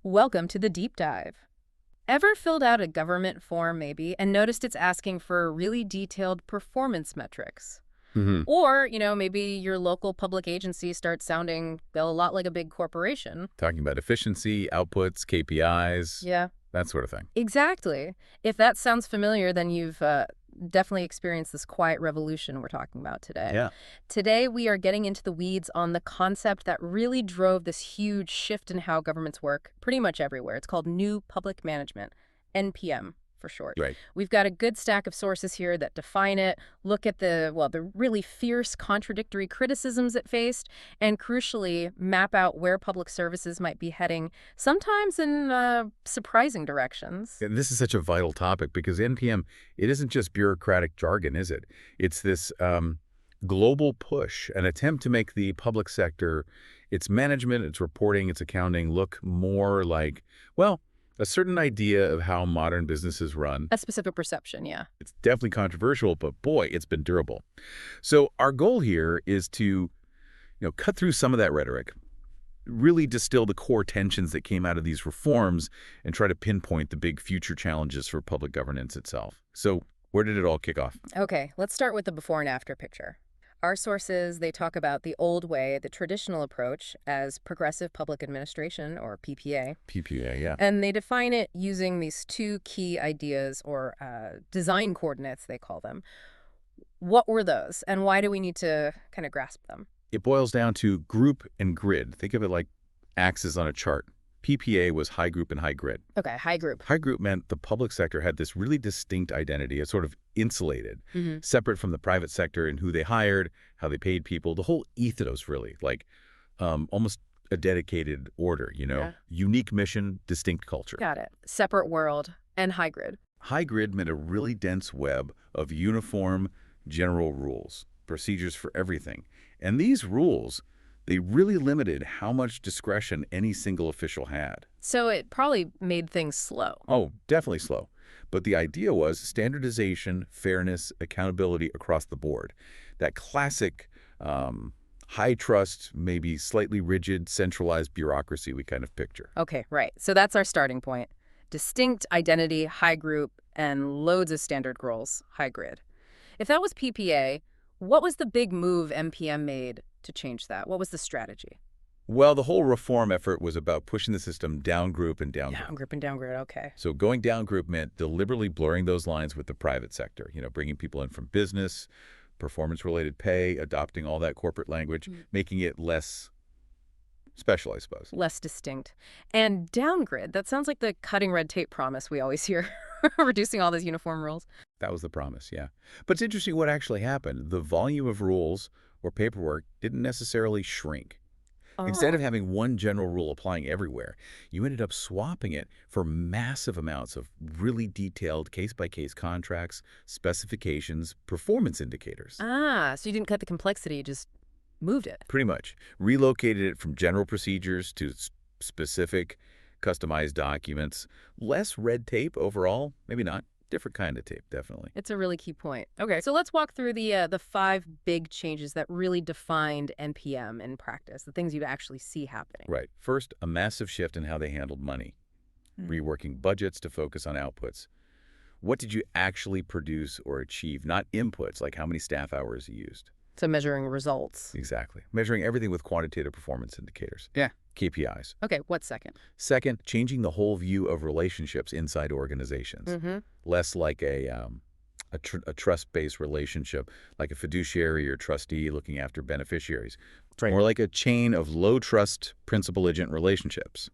Welcome to the deep dive. Ever filled out a government form, maybe, and noticed it's asking for really detailed performance metrics? Hmm. Or, maybe your local public agency starts sounding a lot like a big corporation. Talking about efficiency, outputs, KPIs, Yeah, that sort of thing. exactly. If that sounds familiar, then you've definitely experienced this quiet revolution we're talking about today. Yeah. Today, we are getting into the weeds on the concept that really drove this huge shift in how governments work pretty much everywhere. It's called New Public Management, NPM for short. Right. We've got a good stack of sources here that define it, look at the really fierce contradictory criticisms it faced, and crucially, map out where public services might be heading, sometimes in surprising directions. And this is such a vital topic because NPM, it isn't just bureaucratic jargon, is it? It's this global push, an attempt to make the public sector, its management, its reporting, its accounting look more like, well, a certain idea of how modern businesses run. A specific perception, yeah. It's definitely controversial, but boy, it's been durable. So our goal here is to, cut through some of that rhetoric, really distill the core tensions that came out of these reforms, and try to pinpoint the big future challenges for public governance itself. So where did it all kick off? Okay, let's start with the before and after picture. Our sources, they talk about the old way, the traditional approach, as progressive public administration, or PPA. PPA, yeah. And they define it using these two key ideas, or design coordinates, they call them. What were those, and why do we need to kind of grasp them? It boils down to group and grid. Think of it like axes on a chart. PPA was high group and high grid. Okay, high group. High group meant the public sector had this really distinct identity. It's sort of insulated, separate from the private sector in who they hired, how they paid people, the whole ethos really, like almost a dedicated order, Yeah. Unique mission, distinct culture. Got it. Separate world and high grid. High grid meant a really dense web of uniform general rules, procedures for everything. And these rules, they really limited how much discretion any single official had. So it probably made things slow. Oh, definitely slow. But the idea was standardization, fairness, accountability across the board. That classic high trust, maybe slightly rigid, centralized bureaucracy we kind of picture. Okay, right. So that's our starting point. Distinct identity, high group, and loads of standard roles, high grid. If that was PPA, what was the big move MPM made to change that? What was the strategy? Well, the whole reform effort was about pushing the system down group and down group. Down group and down grid, okay. So going down group meant deliberately blurring those lines with the private sector, bringing people in from business, performance-related pay, adopting all that corporate language, making it less special, I suppose. Less distinct. And down grid, that sounds like the cutting red tape promise we always hear, reducing all these uniform rules. That was the promise, yeah. But it's interesting what actually happened. The volume of rules or paperwork didn't necessarily shrink. Instead of having one general rule applying everywhere, you ended up swapping it for massive amounts of really detailed case-by-case contracts, specifications, performance indicators. So you didn't cut the complexity, you just moved it. Pretty much. Relocated it from general procedures to specific, customized documents. Less red tape overall, maybe not. Different kind of tape, definitely. It's a really key point. Okay, so let's walk through the 5 big changes that really defined NPM in practice, the things you'd actually see happening. Right. First, a massive shift in how they handled money. Reworking budgets to focus on outputs. What did you actually produce or achieve, not inputs, like how many staff hours you used? So measuring results. Exactly. Measuring everything with quantitative performance indicators. Yeah. KPIs. Okay, what's second? Second, changing the whole view of relationships inside organizations. Less like a trust-based relationship, like a fiduciary or trustee looking after beneficiaries. Right. More like a chain of low-trust principal-agent relationships.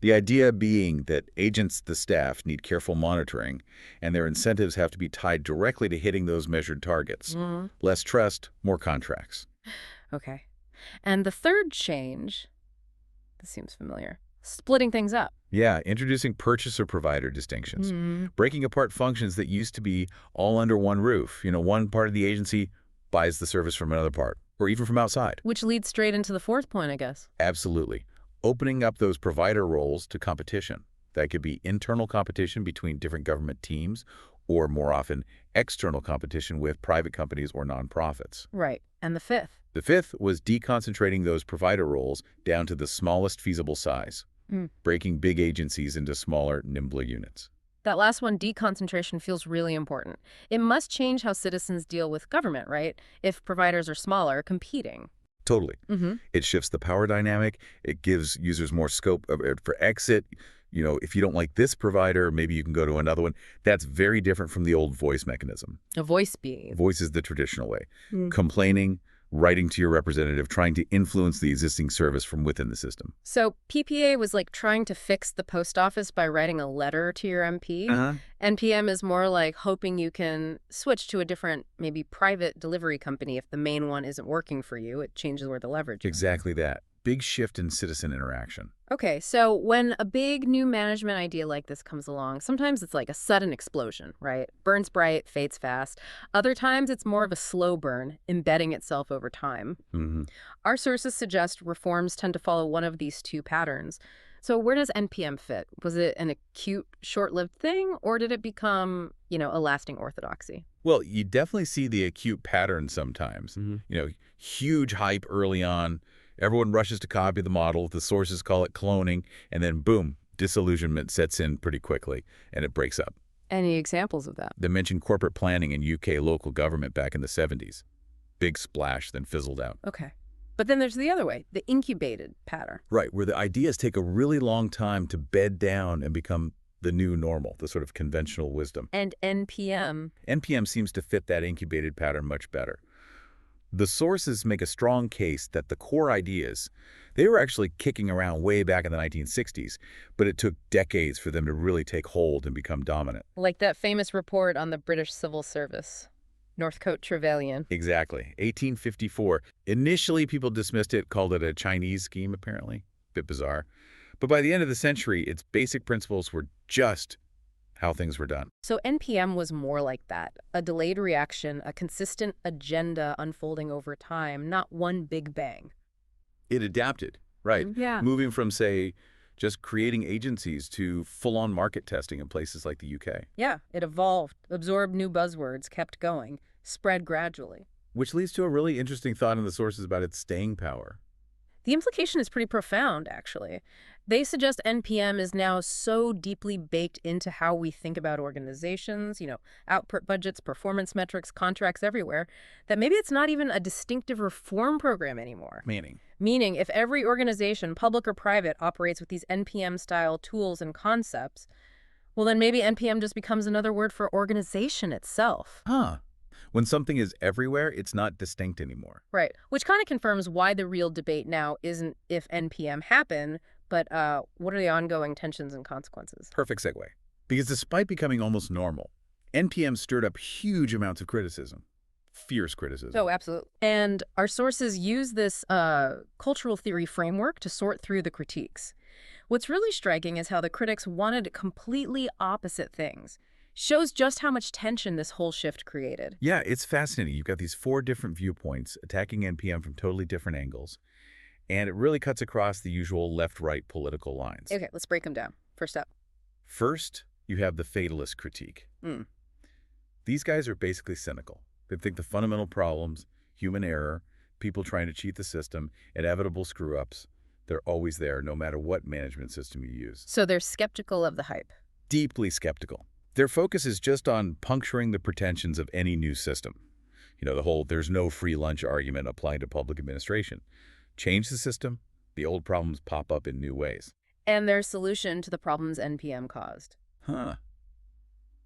The idea being that agents, the staff, need careful monitoring, and their incentives have to be tied directly to hitting those measured targets. Less trust, more contracts. Okay. And the third change, this seems familiar, splitting things up. Yeah, introducing purchaser-provider distinctions. Breaking apart functions that used to be all under one roof. One part of the agency buys the service from another part, or even from outside. Which leads straight into the fourth point, I guess. Absolutely. Opening up those provider roles to competition. That could be internal competition between different government teams, or more often, external competition with private companies or nonprofits. Right. And the fifth? The fifth was deconcentrating those provider roles down to the smallest feasible size. Mm. breaking big agencies into smaller, nimbler units. That last one, deconcentration, feels really important. It must change how citizens deal with government, right? If providers are smaller, competing. Totally. Mm-hmm. It shifts the power dynamic. It gives users more scope for exit. If you don't like this provider, maybe you can go to another one. That's very different from the old voice mechanism. A voice being. Voice is the traditional way. Mm. Complaining, writing to your representative, trying to influence the existing service from within the system. So PPA was like trying to fix the post office by writing a letter to your MP. Uh-huh. NPM is more like hoping you can switch to a different, maybe private delivery company if the main one isn't working for you. It changes where the leverage is. Exactly that. Big shift in citizen interaction. Okay, so when a big new management idea like this comes along, sometimes it's like a sudden explosion, right? Burns bright, fades fast. Other times it's more of a slow burn, embedding itself over time. Mm-hmm. Our sources suggest reforms tend to follow one of these two patterns. So where does NPM fit? Was it an acute, short-lived thing, or did it become, a lasting orthodoxy? Well, you definitely see the acute pattern sometimes. Mm-hmm. Huge hype early on. Everyone rushes to copy the model. The sources call it cloning. And then, boom, disillusionment sets in pretty quickly, and it breaks up. Any examples of that? They mentioned corporate planning in UK local government back in the 70s. Big splash, then fizzled out. Okay. But then there's the other way, the incubated pattern. Right, where the ideas take a really long time to bed down and become the new normal, the sort of conventional wisdom. And NPM? NPM seems to fit that incubated pattern much better. The sources make a strong case that the core ideas, they were actually kicking around way back in the 1960s, but it took decades for them to really take hold and become dominant. Like that famous report on the British Civil Service, Northcote Trevelyan. Exactly. 1854. Initially, people dismissed it, called it a Chinese scheme, apparently. Bit bizarre. But by the end of the century, its basic principles were just how things were done. So NPM was more like that, a delayed reaction, a consistent agenda unfolding over time, not one big bang. It adapted, right? Yeah. Moving from, say, just creating agencies to full-on market testing in places like the UK. Yeah, it evolved, absorbed new buzzwords, kept going, spread gradually. Which leads to a really interesting thought in the sources about its staying power. The implication is pretty profound, actually. They suggest NPM is now so deeply baked into how we think about organizations, output budgets, performance metrics, contracts everywhere, that maybe it's not even a distinctive reform program anymore. Meaning, if every organization, public or private, operates with these NPM-style tools and concepts, well, then maybe NPM just becomes another word for organization itself. Huh. When something is everywhere, it's not distinct anymore. Right, which kind of confirms why the real debate now isn't if NPM happened, but what are the ongoing tensions and consequences? Perfect segue. Because despite becoming almost normal, NPM stirred up huge amounts of criticism. Fierce criticism. Oh, absolutely. And our sources use this cultural theory framework to sort through the critiques. What's really striking is how the critics wanted completely opposite things. Shows just how much tension this whole shift created. Yeah, it's fascinating. You've got these 4 different viewpoints attacking NPM from totally different angles. And it really cuts across the usual left-right political lines. Okay, let's break them down. First up. First, you have the fatalist critique. These guys are basically cynical. They think the fundamental problems, human error, people trying to cheat the system, inevitable screw-ups, they're always there no matter what management system you use. So they're skeptical of the hype. Deeply skeptical. Their focus is just on puncturing the pretensions of any new system. The whole there's no free lunch argument applied to public administration. Change the system, the old problems pop up in new ways. And their solution to the problems NPM caused. Huh.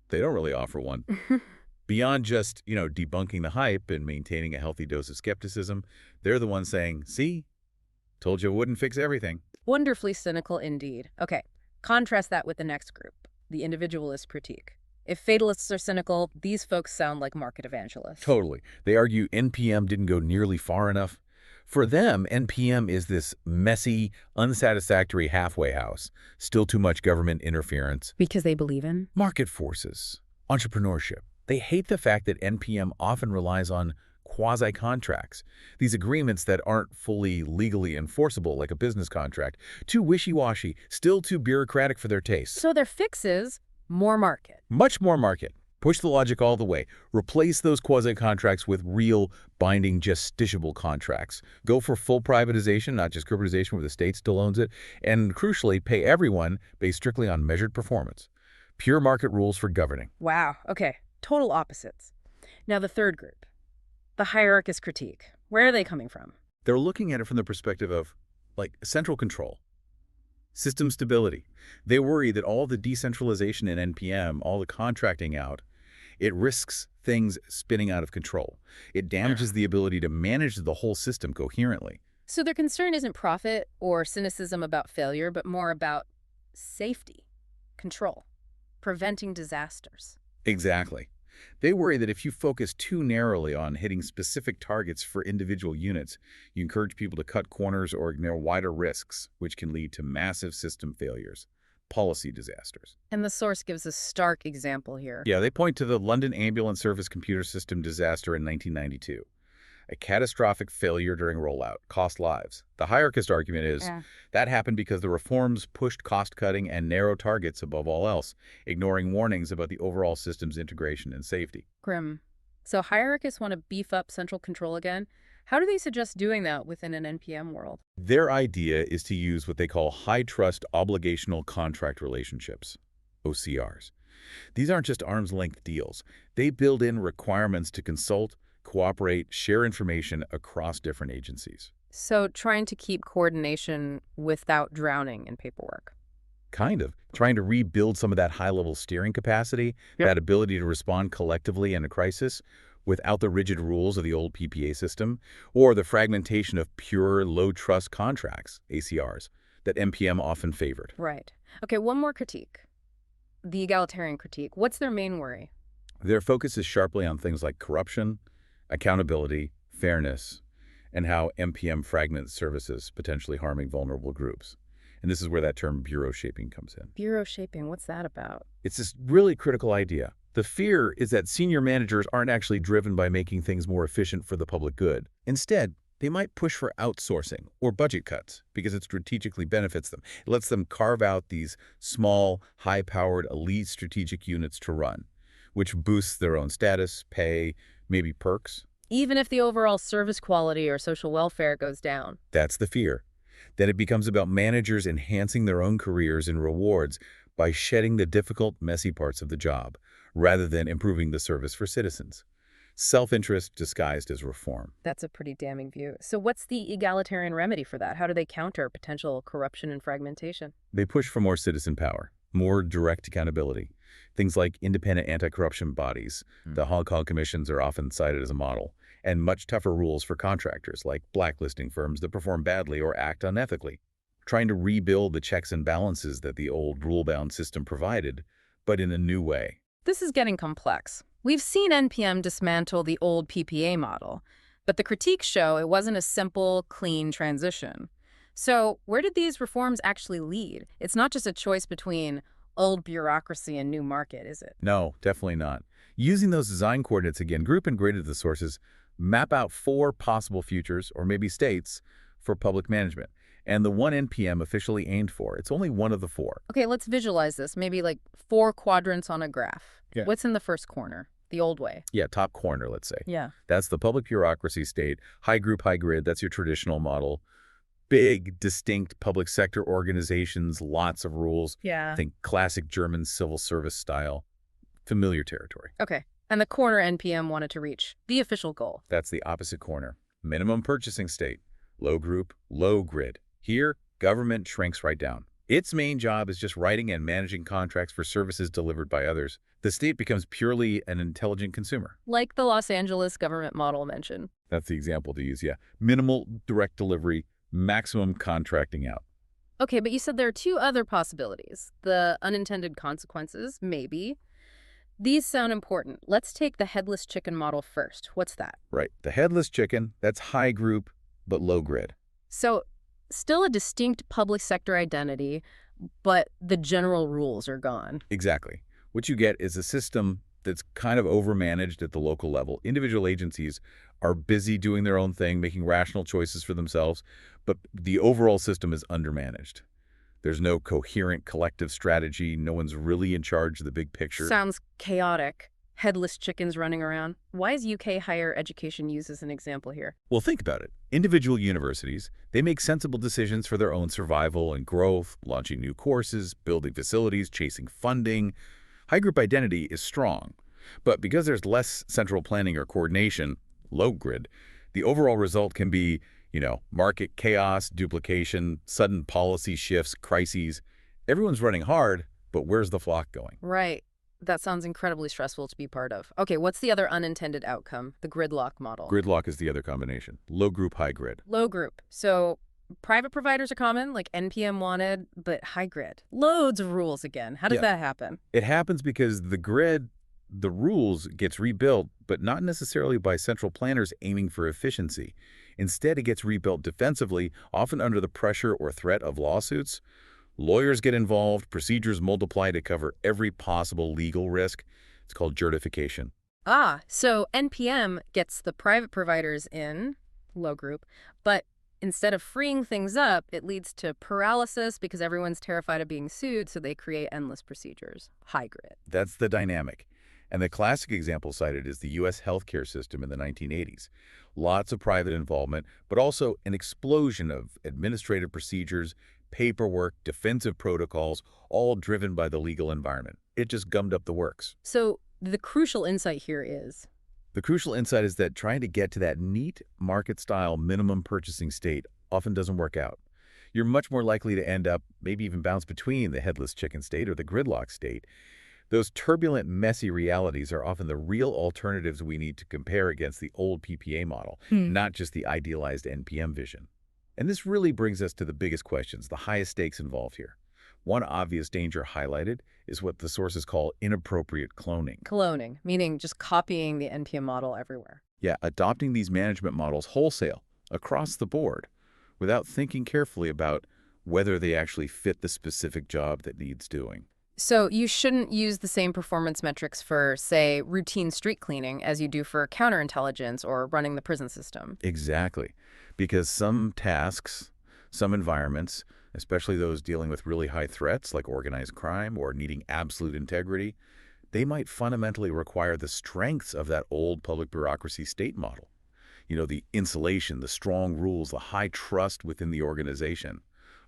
They don't really offer one. Beyond just, debunking the hype and maintaining a healthy dose of skepticism, they're the ones saying, see, told you it wouldn't fix everything. Wonderfully cynical indeed. Okay, contrast that with the next group. The individualist critique. If fatalists are cynical, these folks sound like market evangelists. Totally. They argue NPM didn't go nearly far enough. For them, NPM is this messy, unsatisfactory halfway house. Still too much government interference. Because they believe in? Market forces. Entrepreneurship. They hate the fact that NPM often relies on quasi-contracts, these agreements that aren't fully legally enforceable like a business contract, too wishy-washy, still too bureaucratic for their taste. So their fix is more market. Much more market. Push the logic all the way. Replace those quasi-contracts with real, binding, justiciable contracts. Go for full privatization, not just corporatization where the state still owns it. And crucially, pay everyone based strictly on measured performance. Pure market rules for governing. Wow. Okay. Total opposites. Now the third group, the hierarchist critique. Where are they coming from? They're looking at it from the perspective of, like, central control. System stability. They worry that all the decentralization in NPM, all the contracting out, it risks things spinning out of control. It damages the ability to manage the whole system coherently. So their concern isn't profit or cynicism about failure, but more about safety, control, preventing disasters. Exactly. They worry that if you focus too narrowly on hitting specific targets for individual units, you encourage people to cut corners or ignore wider risks, which can lead to massive system failures, policy disasters. And the source gives a stark example here. Yeah, they point to the London Ambulance Service Computer System disaster in 1992. A catastrophic failure during rollout, cost lives. The hierarchist argument is that happened because the reforms pushed cost-cutting and narrow targets above all else, ignoring warnings about the overall system's integration and safety. Grim. So hierarchists want to beef up central control again. How do they suggest doing that within an NPM world? Their idea is to use what they call high-trust obligational contract relationships, OCRs. These aren't just arm's-length deals. They build in requirements to consult, cooperate, share information across different agencies. So trying to keep coordination without drowning in paperwork. Kind of. Trying to rebuild some of that high-level steering capacity, that ability to respond collectively in a crisis without the rigid rules of the old PPA system, or the fragmentation of pure low-trust contracts, ACRs, that NPM often favored. Right. Okay, one more critique. The egalitarian critique. What's their main worry? Their focus is sharply on things like corruption, accountability, fairness, and how NPM fragments services, potentially harming vulnerable groups. And this is where that term bureau shaping comes in. Bureau shaping, what's that about? It's this really critical idea. The fear is that senior managers aren't actually driven by making things more efficient for the public good. Instead, they might push for outsourcing or budget cuts because it strategically benefits them. It lets them carve out these small, high-powered, elite strategic units to run, which boosts their own status, pay, maybe perks. Even if the overall service quality or social welfare goes down. That's the fear. That it becomes about managers enhancing their own careers and rewards by shedding the difficult, messy parts of the job, rather than improving the service for citizens. Self-interest disguised as reform. That's a pretty damning view. So what's the egalitarian remedy for that? How do they counter potential corruption and fragmentation? They push for more citizen power, more direct accountability. Things like independent anti-corruption bodies, the Hong Kong commissions are often cited as a model, and much tougher rules for contractors, like blacklisting firms that perform badly or act unethically, trying to rebuild the checks and balances that the old rule-bound system provided, but in a new way. This is getting complex. We've seen NPM dismantle the old PPA model, but the critiques show it wasn't a simple, clean transition. So where did these reforms actually lead? It's not just a choice between old bureaucracy and new market, is it? No, definitely not. Using those design coordinates again, group and graded the sources, map out 4 possible futures, or maybe states, for public management. And the one NPM officially aimed for, it's only one of the 4. Okay, let's visualize this. Maybe like 4 quadrants on a graph. Yeah. What's in the first corner? The old way. Yeah, top corner, let's say. Yeah. That's the public bureaucracy state. High group, high grid, that's your traditional model. Big, distinct public sector organizations, lots of rules. Yeah. Think classic German civil service style. Familiar territory. Okay. And the corner NPM wanted to reach the official goal. That's the opposite corner. Minimum purchasing state. Low group, low grid. Here, government shrinks right down. Its main job is just writing and managing contracts for services delivered by others. The state becomes purely an intelligent consumer. Like the Los Angeles government model mentioned. That's the example to use, yeah. Minimal direct delivery, maximum contracting out. Okay, but you said there are 2 other possibilities. The unintended consequences, maybe. These sound important. Let's take the headless chicken model first. What's that? Right. The headless chicken, that's high group, but low grid. So, still a distinct public sector identity, but the general rules are gone. Exactly. What you get is a system that's kind of overmanaged at the local level. Individual agencies are busy doing their own thing, making rational choices for themselves, but the overall system is undermanaged. There's no coherent collective strategy. No one's really in charge of the big picture. Sounds chaotic. headless chickens running around. Why is UK higher education used as an example here? Well, think about it. Individual universities, they make sensible decisions for their own survival and growth, launching new courses, building facilities, chasing funding. High group identity is strong. But because there's less central planning or coordination, low grid, the overall result can be, market chaos, duplication, sudden policy shifts, crises. Everyone's running hard, but where's the flock going? Right. That sounds incredibly stressful to be part of. Okay, what's the other unintended outcome? The gridlock model. Gridlock is the other combination. Low group, high grid. Low group. So private providers are common, like NPM wanted, but high grid. Loads of rules again. How does that happen? It happens because the rules gets rebuilt, but not necessarily by central planners aiming for efficiency. Instead, it gets rebuilt defensively, often under the pressure or threat of lawsuits. Lawyers get involved, procedures multiply to cover every possible legal risk. It's called juridification. So NPM gets the private providers in, low group, but instead of freeing things up, it leads to paralysis because everyone's terrified of being sued, so they create endless procedures. High grid. That's the dynamic. And the classic example cited is the U.S. healthcare system in the 1980s. Lots of private involvement, but also an explosion of administrative procedures, paperwork, defensive protocols, all driven by the legal environment. It just gummed up the works. So the crucial insight here is? The crucial insight is that trying to get to that neat market-style minimum purchasing state often doesn't work out. You're much more likely to end up, maybe even bounce between the headless chicken state or the gridlock state. Those turbulent, messy realities are often the real alternatives we need to compare against the old PPA model, not just the idealized NPM vision. And this really brings us to the biggest questions, the highest stakes involved here. One obvious danger highlighted is what the sources call inappropriate cloning. Cloning, meaning just copying the NPM model everywhere. Yeah, adopting these management models wholesale, across the board, without thinking carefully about whether they actually fit the specific job that needs doing. So you shouldn't use the same performance metrics for, say, routine street cleaning as you do for counterintelligence or running the prison system. Exactly. Because some tasks, some environments, especially those dealing with really high threats like organized crime or needing absolute integrity, they might fundamentally require the strengths of that old public bureaucracy state model. The insulation, the strong rules, the high trust within the organization.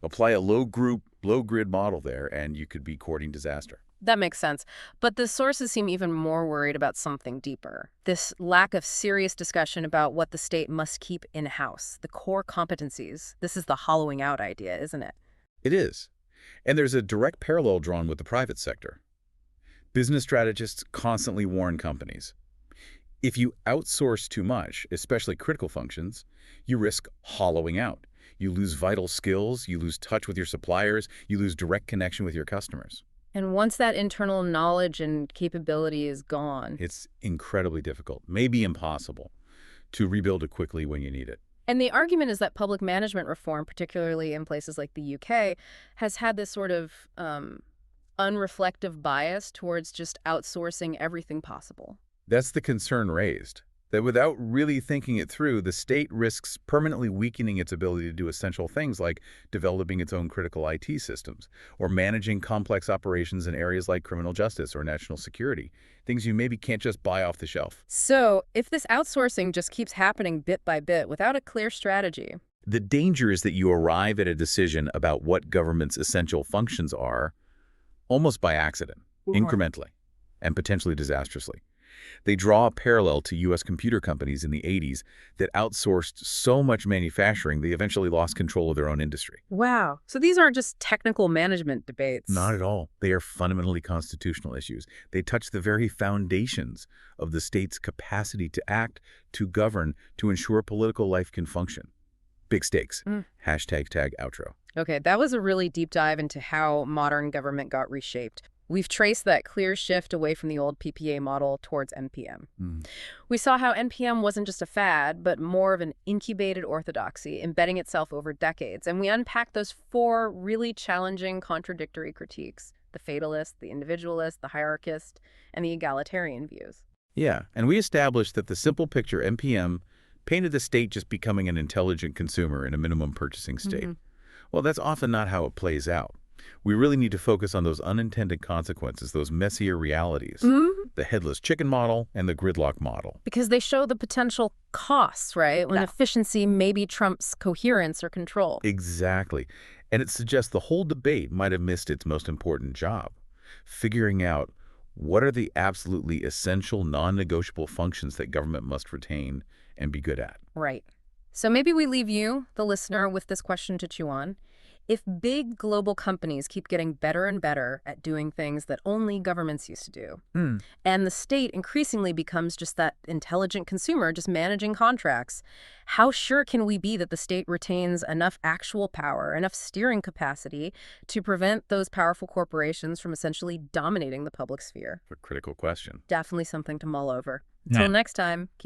Apply a low grid model there, and you could be courting disaster. That makes sense. But the sources seem even more worried about something deeper. This lack of serious discussion about what the state must keep in-house, the core competencies. This is the hollowing out idea, isn't it? It is. And there's a direct parallel drawn with the private sector. Business strategists constantly warn companies. If you outsource too much, especially critical functions, you risk hollowing out. You lose vital skills, you lose touch with your suppliers, you lose direct connection with your customers. And once that internal knowledge and capability is gone, it's incredibly difficult, maybe impossible, to rebuild it quickly when you need it. And the argument is that public management reform, particularly in places like the UK, has had this sort of unreflective bias towards just outsourcing everything possible. That's the concern raised, that without really thinking it through, the state risks permanently weakening its ability to do essential things like developing its own critical IT systems or managing complex operations in areas like criminal justice or national security, things you maybe can't just buy off the shelf. So if this outsourcing just keeps happening bit by bit without a clear strategy, the danger is that you arrive at a decision about what government's essential functions are almost by accident, incrementally, and potentially disastrously. They draw a parallel to U.S. computer companies in the 80s that outsourced so much manufacturing they eventually lost control of their own industry. Wow. So these aren't just technical management debates. Not at all. They are fundamentally constitutional issues. They touch the very foundations of the state's capacity to act, to govern, to ensure political life can function. Big stakes. Hashtag outro. Okay, that was a really deep dive into how modern government got reshaped. We've traced that clear shift away from the old PPA model towards NPM. We saw how NPM wasn't just a fad, but more of an incubated orthodoxy, embedding itself over decades. And we unpacked those four really challenging, contradictory critiques: the fatalist, the individualist, the hierarchist, and the egalitarian views. Yeah, and we established that the simple picture NPM painted the state just becoming an intelligent consumer in a minimum purchasing state. Well, that's often not how it plays out. We really need to focus on those unintended consequences, those messier realities. The headless chicken model and the gridlock model. Because they show the potential costs, right? When efficiency maybe trumps coherence or control. Exactly. And it suggests the whole debate might have missed its most important job, figuring out what are the absolutely essential, non-negotiable functions that government must retain and be good at. Right. So maybe we leave you, the listener, with this question to chew on. If big global companies keep getting better and better at doing things that only governments used to do, and the state increasingly becomes just that intelligent consumer just managing contracts, how sure can we be that the state retains enough actual power, enough steering capacity to prevent those powerful corporations from essentially dominating the public sphere? A critical question. Definitely something to mull over. Until next time, keep